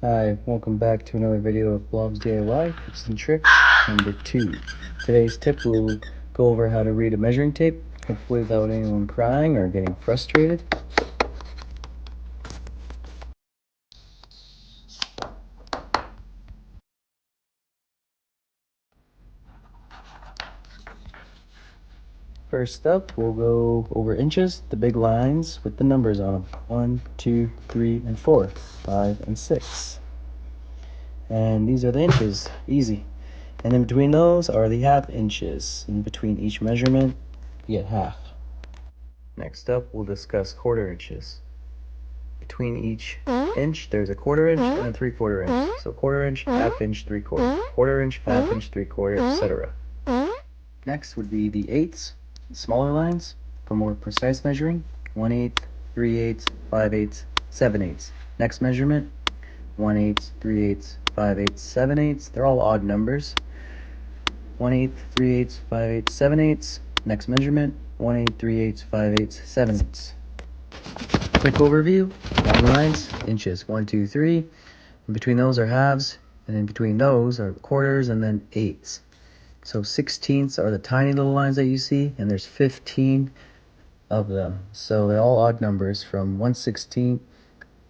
Hi, welcome back to another video of Blob's DIY Tips and Tricks number 2. Today's tip will go over how to read a measuring tape, hopefully without anyone crying or getting frustrated. First up, we'll go over inches, the big lines with the numbers on them. 1, 2, 3, and 4, 5, and 6. And these are the inches, easy. And in between those are the half inches. In between each measurement, you get half. Next up, we'll discuss quarter inches. Between each inch, there's a quarter inch and a 3/4 inch. So quarter inch, half inch, 3/4, quarter inch, half inch, 3/4, etc. Next would be the eighths, smaller lines for more precise measuring. 1/8, 3/8, 5/8, 7/8. Next measurement, 1/8, 3/8, 5/8, 7/8. They're all odd numbers. 1/8, 3/8, 5/8, 7/8. Next measurement, 1/8, 3/8, 5/8, 7/8. Quick overview, long lines, inches, 1, 2, 3. In between those are halves, and in between those are quarters and then eighths. So 16ths are the tiny little lines that you see, and there's 15 of them. So they're all odd numbers from 1/16,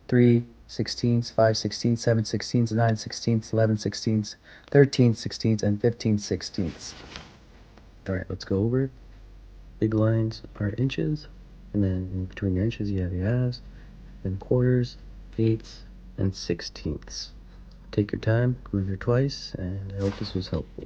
3/16, 5/16, 7/16, 9/16, 11/16, 13/16, and 15/16. Alright, let's go over it. Big lines are inches, and then in between your inches you have your halves, then quarters, eighths, and 16ths. Take your time, go over twice, and I hope this was helpful.